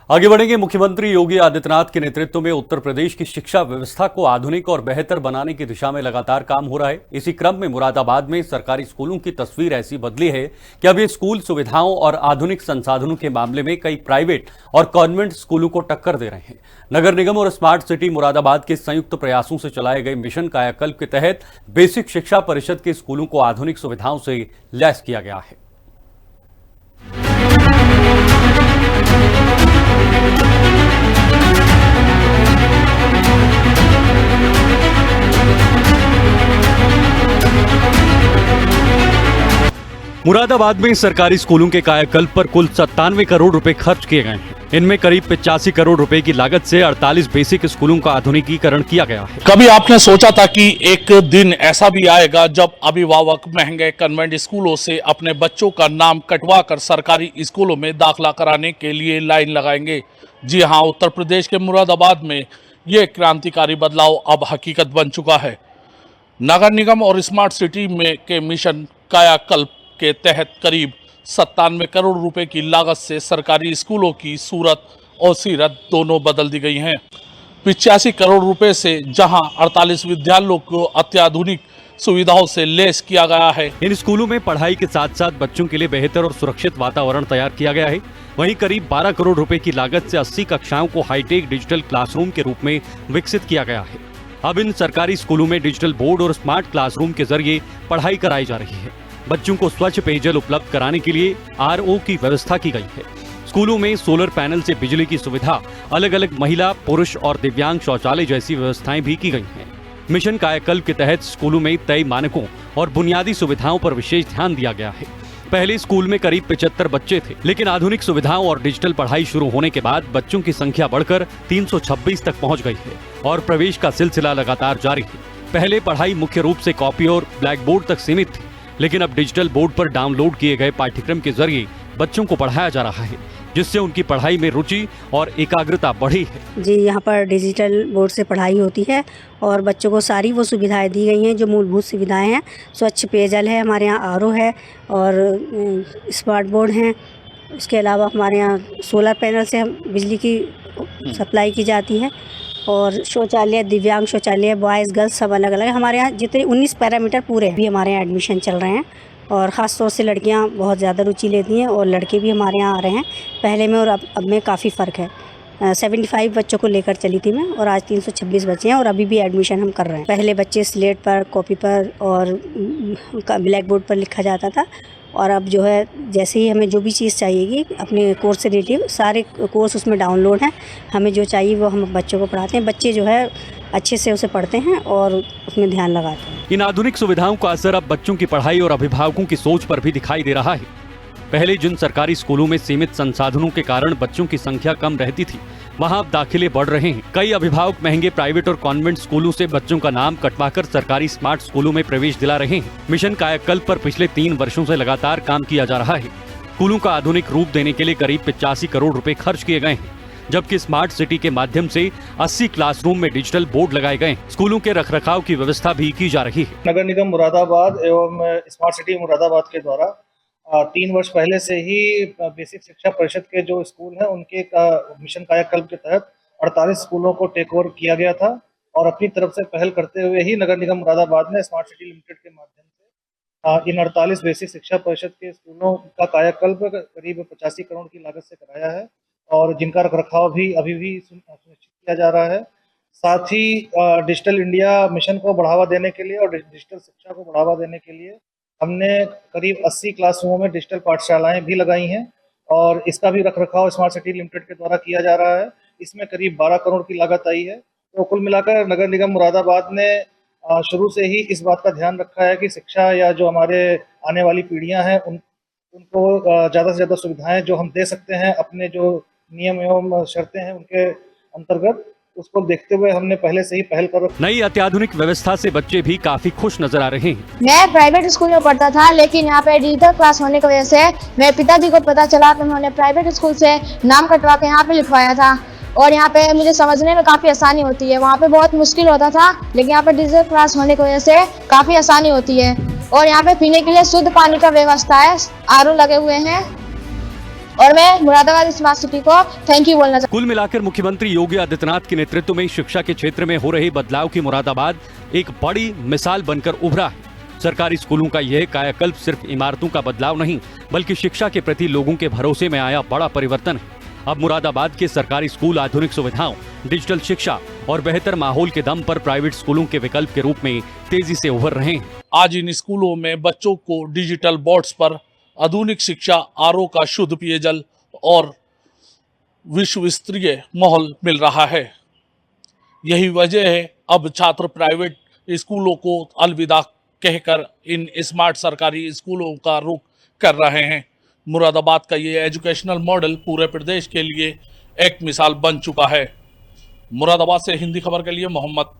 आगे बढ़ेंगे। मुख्यमंत्री योगी आदित्यनाथ के नेतृत्व में उत्तर प्रदेश की शिक्षा व्यवस्था को आधुनिक और बेहतर बनाने की दिशा में लगातार काम हो रहा है। इसी क्रम में मुरादाबाद में सरकारी स्कूलों की तस्वीर ऐसी बदली है कि अब ये स्कूल सुविधाओं और आधुनिक संसाधनों के मामले में कई प्राइवेट और कॉन्वेंट स्कूलों को टक्कर दे रहे हैं। नगर निगम और स्मार्ट सिटी मुरादाबाद के संयुक्त प्रयासों से चलाए गए मिशन कायाकल्प के तहत बेसिक शिक्षा परिषद के स्कूलों को आधुनिक सुविधाओं से लैस किया गया है। मुरादाबाद में सरकारी स्कूलों के कायाकल्प पर कुल 97 करोड़ रुपए खर्च किए गए हैं। इनमें करीब 85 करोड़ रुपए की लागत से 48 बेसिक स्कूलों का आधुनिकीकरण किया गया है। कभी आपने सोचा था कि एक दिन ऐसा भी आएगा जब अभिभावक महंगे कन्वेंट स्कूलों से अपने बच्चों का नाम कटवा कर सरकारी स्कूलों में दाखिला कराने के लिए लाइन लगाएंगे? जी हाँ, उत्तर प्रदेश के मुरादाबाद में ये क्रांतिकारी बदलाव अब हकीकत बन चुका है। नगर निगम और स्मार्ट सिटी में के मिशन कायाकल्प के तहत करीब 97 करोड़ रुपए की लागत से सरकारी स्कूलों की सूरत और सीरत दोनों बदल दी गई हैं। 85 करोड़ रुपए से जहां 48 विद्यालयों को अत्याधुनिक सुविधाओं से लैस किया गया है। इन स्कूलों में पढ़ाई के साथ साथ बच्चों के लिए बेहतर और सुरक्षित वातावरण तैयार किया गया है। वहीं करीब 12 करोड़ रुपए की लागत से 80 कक्षाओं को हाईटेक डिजिटल क्लासरूम के रूप में विकसित किया गया है। अब इन सरकारी स्कूलों में डिजिटल बोर्ड और स्मार्ट क्लासरूम के जरिए पढ़ाई कराई जा रही है। बच्चों को स्वच्छ पेयजल उपलब्ध कराने के लिए RO की व्यवस्था की गई है। स्कूलों में सोलर पैनल से बिजली की सुविधा, अलग अलग महिला, पुरुष और दिव्यांग शौचालय जैसी व्यवस्थाएं भी की गई हैं। मिशन कायाकल्प के तहत स्कूलों में तय मानकों और बुनियादी सुविधाओं पर विशेष ध्यान दिया गया है। पहले स्कूल में करीब 75 बच्चे थे, लेकिन आधुनिक सुविधाओं और डिजिटल पढ़ाई शुरू होने के बाद बच्चों की संख्या बढ़कर 326 तक पहुंच गई है और प्रवेश का सिलसिला लगातार जारी है। पहले पढ़ाई मुख्य रूप से कॉपी और ब्लैक बोर्ड तक सीमित थी, लेकिन अब डिजिटल बोर्ड पर डाउनलोड किए गए पाठ्यक्रम के जरिए बच्चों को पढ़ाया जा रहा है, जिससे उनकी पढ़ाई में रुचि और एकाग्रता बढ़ी है। जी, यहाँ पर डिजिटल बोर्ड से पढ़ाई होती है और बच्चों को सारी वो सुविधाएं दी गई हैं जो मूलभूत सुविधाएं हैं। स्वच्छ पेयजल है, हमारे यहाँ RO है और स्मार्ट बोर्ड हैं। इसके अलावा हमारे यहाँ सोलर पैनल से बिजली की सप्लाई की जाती है और शौचालय, दिव्यांग शौचालय, बॉयज़ गर्ल्स सब अलग अलग है। हमारे यहाँ जितने 19 पैरामीटर पूरे भी हमारे यहाँ एडमिशन चल रहे हैं और ख़ास तौर से लड़कियाँ बहुत ज़्यादा रुचि लेती हैं और लड़के भी हमारे यहाँ आ रहे हैं। पहले में और अब में काफ़ी फ़र्क है। 75 बच्चों को लेकर चली थी मैं और आज 326 बच्चे हैं और अभी भी एडमिशन हम कर रहे हैं। पहले बच्चे स्लेट पर, कॉपी पर और ब्लैक बोर्ड पर लिखा जाता था और अब जो है जैसे ही हमें जो भी चीज़ चाहिएगी अपने कोर्स से रिलेटिव सारे कोर्स उसमें डाउनलोड हैं। हमें जो चाहिए वो हम बच्चों को पढ़ाते हैं। बच्चे जो है अच्छे से उसे पढ़ते हैं और उसमें ध्यान लगाते हैं। इन आधुनिक सुविधाओं का असर अब बच्चों की पढ़ाई और अभिभावकों की सोच पर भी दिखाई दे रहा है। पहले जिन सरकारी स्कूलों में सीमित संसाधनों के कारण बच्चों की संख्या कम रहती थी, वहां अब दाखिले बढ़ रहे हैं। कई अभिभावक महंगे प्राइवेट और कॉन्वेंट स्कूलों से बच्चों का नाम कटवाकर सरकारी स्मार्ट स्कूलों में प्रवेश दिला रहे हैं। मिशन कायाकल्प पर पिछले 3 वर्षों से लगातार काम किया जा रहा है। स्कूलों का आधुनिक रूप देने के लिए करीब 85 करोड़ रुपए खर्च किए गए हैं, जबकि स्मार्ट सिटी के माध्यम से 80 क्लासरूम में डिजिटल बोर्ड लगाए गए। स्कूलों के रखरखाव की व्यवस्था भी की जा रही है। नगर निगम मुरादाबाद एवं स्मार्ट सिटी मुरादाबाद के द्वारा 3 वर्ष पहले से ही बेसिक शिक्षा परिषद के जो स्कूल हैं उनके मिशन कायाकल्प के तहत 48 स्कूलों को टेक ओवर किया गया था और अपनी तरफ से पहल करते हुए ही नगर निगम मुरादाबाद ने स्मार्ट सिटी लिमिटेड के माध्यम से इन 48 बेसिक शिक्षा परिषद के स्कूलों का कायाकल्प करीब 85 करोड़ की लागत से कराया है और जिनका रखरखाव भी अभी भी सुनिश्चित किया जा रहा है। साथ ही डिजिटल इंडिया मिशन को बढ़ावा देने के लिए और डिजिटल शिक्षा को बढ़ावा देने के लिए हमने करीब 80 क्लासरूमों में डिजिटल पाठशालाएं भी लगाई हैं और इसका भी रखरखाव स्मार्ट सिटी लिमिटेड के द्वारा किया जा रहा है। इसमें करीब 12 करोड़ की लागत आई है। तो कुल मिलाकर नगर निगम मुरादाबाद ने शुरू से ही इस बात का ध्यान रखा है कि शिक्षा या जो हमारे आने वाली पीढ़ियां हैं उनको ज़्यादा से ज़्यादा सुविधाएं जो हम दे सकते हैं अपने जो नियम एवं शर्तें हैं उनके अंतर्गत, उसको देखते हुए हमने पहले से ही पहल कर रखी। नई अत्याधुनिक व्यवस्था से बच्चे भी काफी खुश नजर आ रहे हैं। मैं प्राइवेट स्कूल में पढ़ता था, लेकिन यहाँ पे डिजिटल क्लास होने की वजह से मेरे पिताजी को पता चला तो उन्होंने प्राइवेट स्कूल से नाम कटवा के यहाँ पे लिखवाया था और यहाँ पे मुझे समझने में काफ़ी आसानी होती है। वहाँ पे बहुत मुश्किल होता था, लेकिन यहाँ पे डिजिटल क्लास होने की वजह से काफ़ी आसानी होती है। और यहाँ पे पीने के लिए शुद्ध पानी का व्यवस्था है, RO लगे हुए हैं और मैं मुरादाबाद स्मार्ट सिटी को थैंक यू बोलना कुल मिलाकर मुख्यमंत्री योगी आदित्यनाथ के नेतृत्व में शिक्षा के क्षेत्र में हो रहे बदलाव की मुरादाबाद एक बड़ी मिसाल बनकर उभरा है। सरकारी स्कूलों का यह कायाकल्प सिर्फ इमारतों का बदलाव नहीं, बल्कि शिक्षा के प्रति लोगों के भरोसे में आया बड़ा परिवर्तन है। अब मुरादाबाद के सरकारी स्कूल आधुनिक सुविधाओं, डिजिटल शिक्षा और बेहतर माहौल के दम पर प्राइवेट स्कूलों के विकल्प के रूप में तेजी से उभर रहे हैं। आज इन स्कूलों में बच्चों को डिजिटल बोर्ड्स पर आधुनिक शिक्षा, आरओ का शुद्ध पेयजल और विश्व स्तरीय माहौल मिल रहा है। यही वजह है अब छात्र प्राइवेट स्कूलों को अलविदा कहकर इन स्मार्ट सरकारी स्कूलों का रुख कर रहे हैं। मुरादाबाद का ये एजुकेशनल मॉडल पूरे प्रदेश के लिए एक मिसाल बन चुका है। मुरादाबाद से हिंदी खबर के लिए मोहम्मद